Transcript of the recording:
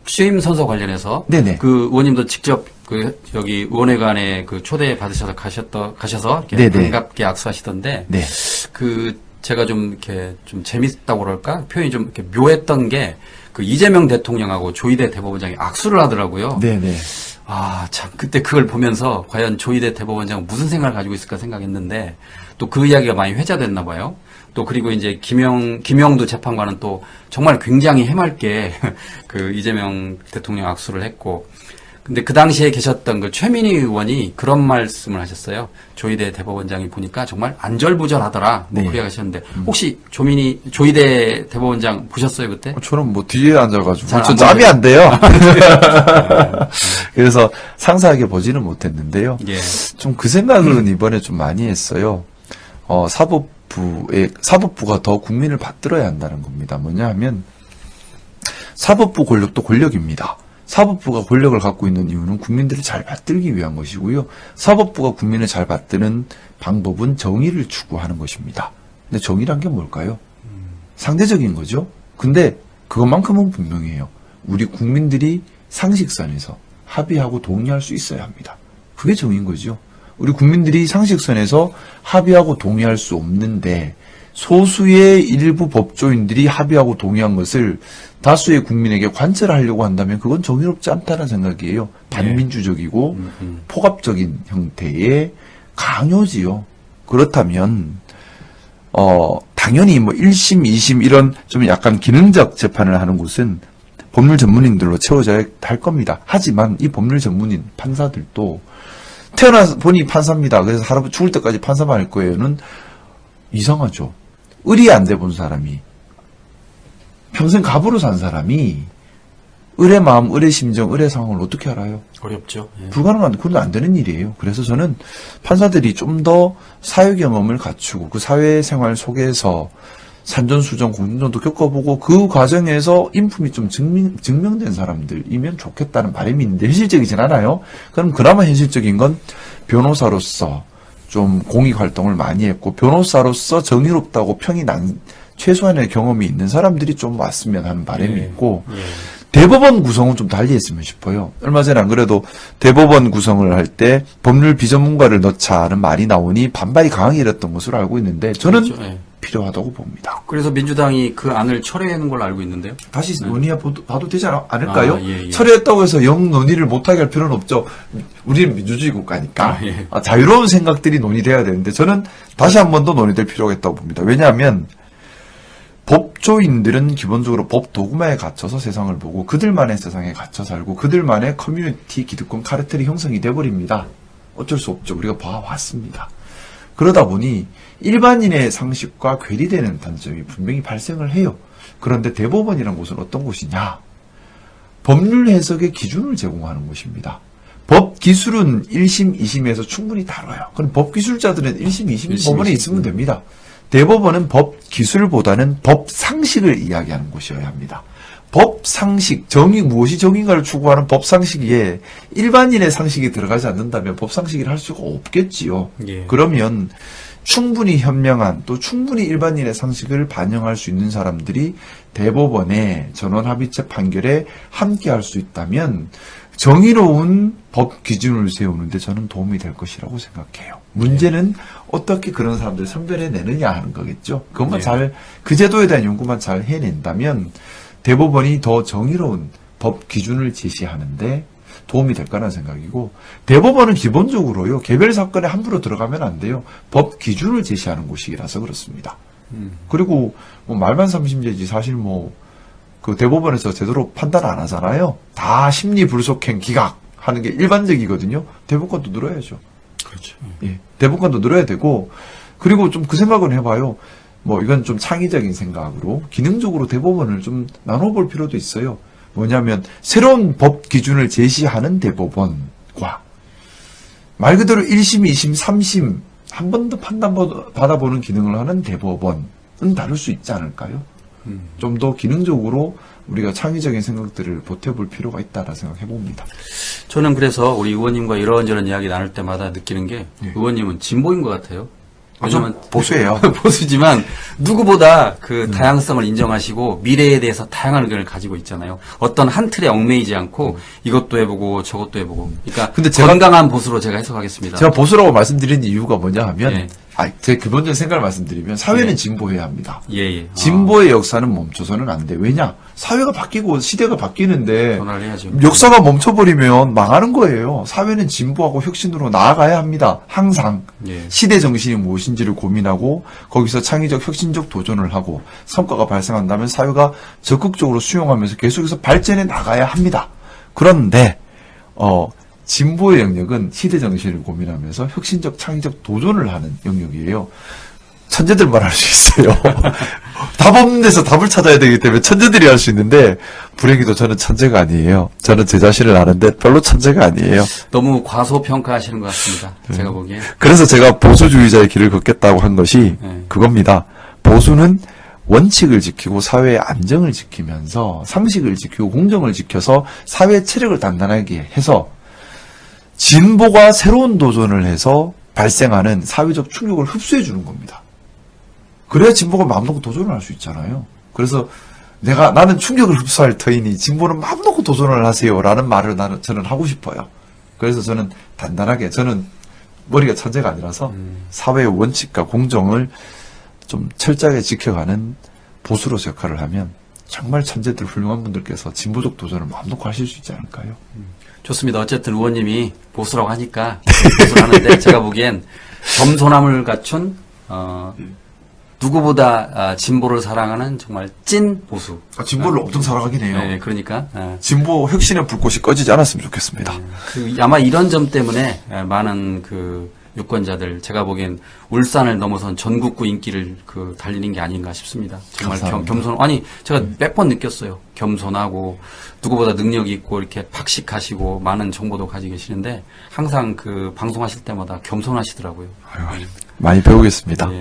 취임 선서 관련해서 네네. 그 의원님도 직접 그 여기 의원회관에 그 초대 받으셔서 가셔서 이렇게 네네. 반갑게 악수하시던데 네. 그 제가 좀 이렇게 좀 재밌다고 그럴까 표현이 좀 이렇게 묘했던 게 그 이재명 대통령하고 조희대 대법원장이 악수를 하더라고요. 네네. 아, 참, 그때 그걸 보면서 과연 조희대 대법원장은 무슨 생각을 가지고 있을까 생각했는데 또 그 이야기가 많이 회자됐나 봐요. 또 그리고 이제 김영두 재판관은 또 정말 굉장히 해맑게 그 이재명 대통령 악수를 했고 근데 그 당시에 계셨던 그 최민희 의원이 그런 말씀을 하셨어요. 조희대 대법원장이 보니까 정말 안절부절하더라. 뭐 네. 그 이야기 하셨는데 혹시 조희대 대법원장 보셨어요 그때? 저는 뭐 뒤에 앉아가지고 잘안 저 짬이 안 돼요. 그래서 상세하게 보지는 못했는데요. 예. 좀 그 생각은 이번에 좀 많이 했어요. 사법부가 더 국민을 받들어야 한다는 겁니다. 뭐냐 하면 사법부 권력도 권력입니다. 사법부가 권력을 갖고 있는 이유는 국민들을 잘 받들기 위한 것이고요. 사법부가 국민을 잘 받드는 방법은 정의를 추구하는 것입니다. 근데 정의란 게 뭘까요? 상대적인 거죠. 근데 그것만큼은 분명해요. 우리 국민들이 상식선에서 합의하고 동의할 수 있어야 합니다. 그게 정의인 거죠. 우리 국민들이 상식선에서 합의하고 동의할 수 없는데 소수의 일부 법조인들이 합의하고 동의한 것을 다수의 국민에게 관철하려고 한다면 그건 정의롭지 않다는 생각이에요. 반민주적이고 포갑적인 형태의 강요지요. 그렇다면 당연히 뭐 1심, 2심 이런 좀 약간 기능적 재판을 하는 곳은 법률 전문인들로 채워져야 할 겁니다. 하지만 이 법률 전문인 판사들도 태어나서 본인이 판사입니다. 그래서 할아버지 죽을 때까지 판사만 할 거예요는 이상하죠. 을이 안 돼 본 사람이 평생 갑으로 산 사람이 을의 마음, 을의 심정, 을의 상황을 어떻게 알아요? 어렵죠. 예. 불가능한, 그건 안 되는 일이에요. 그래서 저는 판사들이 좀 더 사회 경험을 갖추고 그 사회생활 속에서 산전수전, 공전도 겪어보고 그 과정에서 인품이 좀 증명된 사람들이면 좋겠다는 바람이 있는데 현실적이진 않아요. 그럼 그나마 현실적인 건 변호사로서 좀 공익활동을 많이 했고 변호사로서 정의롭다고 평이 난 최소한의 경험이 있는 사람들이 좀 왔으면 하는 바람이 있고 대법원 구성은 좀 달리 했으면 싶어요. 얼마 전에 안 그래도 대법원 구성을 할 때 법률 비전문가를 넣자는 말이 나오니 반발이 강하게 일었던 것으로 알고 있는데 저는 그렇죠. 예. 필요하다고 봅니다. 그래서 민주당이 그 안을 철회하는 걸로 알고 있는데요. 다시 논의해 봐도 되지 않을까요? 아, 예, 예. 철회했다고 해서 영 논의를 못하게 할 필요는 없죠. 우리는 민주주의 국가니까 아, 예. 자유로운 생각들이 논의돼야 되는데 저는 다시 한 번 더 논의될 필요가 있다고 봅니다. 왜냐하면 법조인들은 기본적으로 법 도구마에 갇혀서 세상을 보고 그들만의 세상에 갇혀 살고 그들만의 커뮤니티 기득권 카르텔이 형성이 돼버립니다. 어쩔 수 없죠. 우리가 봐왔습니다. 그러다 보니 일반인의 상식과 괴리되는 단점이 분명히 발생을 해요. 그런데 대법원이라는 곳은 어떤 곳이냐? 법률 해석의 기준을 제공하는 곳입니다. 법 기술은 1심, 2심에서 충분히 다뤄요. 그럼 법 기술자들은 1심, 2심 법원에 있으면 됩니다. 대법원은 법 기술보다는 법 상식을 이야기하는 곳이어야 합니다. 법 상식, 정의, 무엇이 정의인가를 추구하는 법 상식에 일반인의 상식이 들어가지 않는다면 법 상식을 할 수가 없겠지요. 예. 그러면 충분히 현명한 또 충분히 일반인의 상식을 반영할 수 있는 사람들이 대법원의 전원합의체 판결에 함께 할 수 있다면 정의로운 법 기준을 세우는데 저는 도움이 될 것이라고 생각해요. 문제는 어떻게 그런 사람들을 선별해내느냐 하는 거겠죠. 그것만 그 제도에 대한 연구만 잘 해낸다면 대법원이 더 정의로운 법 기준을 제시하는데 도움이 될 거라는 생각이고 대법원은 기본적으로요. 개별 사건에 함부로 들어가면 안 돼요. 법 기준을 제시하는 곳이라서 그렇습니다. 그리고 뭐 말만 삼심제지 사실 뭐 그 대법원에서 제대로 판단 안 하잖아요. 다 심리 불속행 기각 하는 게 일반적이거든요. 대법관도 늘어야죠. 그렇죠. 예, 대법관도 늘어야 되고 그리고 좀 그 생각은 해봐요. 뭐 이건 좀 창의적인 생각으로 기능적으로 대법원을 좀 나눠볼 필요도 있어요. 뭐냐면 새로운 법 기준을 제시하는 대법원과 말 그대로 1심, 2심, 3심 한 번 더 판단 받아보는 기능을 하는 대법원은 다를 수 있지 않을까요? 좀 더 기능적으로 우리가 창의적인 생각들을 보태볼 필요가 있다라 생각해 봅니다. 저는 그래서 우리 의원님과 이런저런 이야기 나눌 때마다 느끼는 게 의원님은 진보인 것 같아요. 왜냐면 보수예요. 보수지만 누구보다 그 다양성을 인정하시고 미래에 대해서 다양한 의견을 가지고 있잖아요. 어떤 한 틀에 얽매이지 않고 이것도 해보고 저것도 해보고. 그러니까 근데 제가- 건강한 보수로 제가 해석하겠습니다. 제가 보수라고 말씀드린 이유가 뭐냐 하면, 예. 제 기본적인 생각을 말씀드리면, 사회는 예. 진보해야 합니다. 예. 진보의 역사는 멈춰서는 안 돼. 왜냐? 사회가 바뀌고 시대가 바뀌는데, 변화를 해야죠. 역사가 멈춰버리면 망하는 거예요. 사회는 진보하고 혁신으로 나아가야 합니다. 항상. 예. 시대 정신이 무엇인지를 고민하고 거기서 창의적 혁신적 도전을 하고 성과가 발생한다면 사회가 적극적으로 수용하면서 계속해서 발전해 나가야 합니다. 그런데 진보의 영역은 시대 정신을 고민하면서 혁신적 창의적 도전을 하는 영역이에요. 천재들만 할 수 있어요. 답 없는 데서 답을 찾아야 되기 때문에 천재들이 할 수 있는데 불행히도 저는 천재가 아니에요. 저는 제 자신을 아는데 별로 천재가 아니에요. 너무 과소평가하시는 것 같습니다. 제가 보기에. 그래서 제가 보수주의자의 길을 걷겠다고 한 것이 네. 그겁니다. 보수는 원칙을 지키고 사회의 안정을 지키면서 상식을 지키고 공정을 지켜서 사회의 체력을 단단하게 해서 진보가 새로운 도전을 해서 발생하는 사회적 충격을 흡수해 주는 겁니다. 그래야 진보가 마음 놓고 도전을 할 수 있잖아요. 그래서 나는 충격을 흡수할 터이니 진보는 마음 놓고 도전을 하세요라는 말을 저는 하고 싶어요. 그래서 저는 단단하게, 저는 머리가 천재가 아니라서 사회의 원칙과 공정을 좀 철저하게 지켜가는 보수로서 역할을 하면 정말 천재들 훌륭한 분들께서 진보적 도전을 마음 놓고 하실 수 있지 않을까요? 좋습니다. 어쨌든 의원님이 보수라고 하니까 보수를 하는데 제가 보기엔 겸손함을 갖춘 누구보다 진보를 사랑하는 정말 찐 보수. 진보를 엄청 사랑하긴 해요. 네, 그러니까 진보 혁신의 불꽃이 꺼지지 않았으면 좋겠습니다. 아마 이런 점 때문에 많은 그 유권자들 제가 보기엔 울산을 넘어선 전국구 인기를 달리는 게 아닌가 싶습니다. 정말 감사합니다. 겸손. 아니 제가 몇 번 느꼈어요. 겸손하고 누구보다 능력이 있고 이렇게 박식하시고 많은 정보도 가지고 계시는데 항상 그 방송하실 때마다 겸손하시더라고요. 많이 배우겠습니다. 예.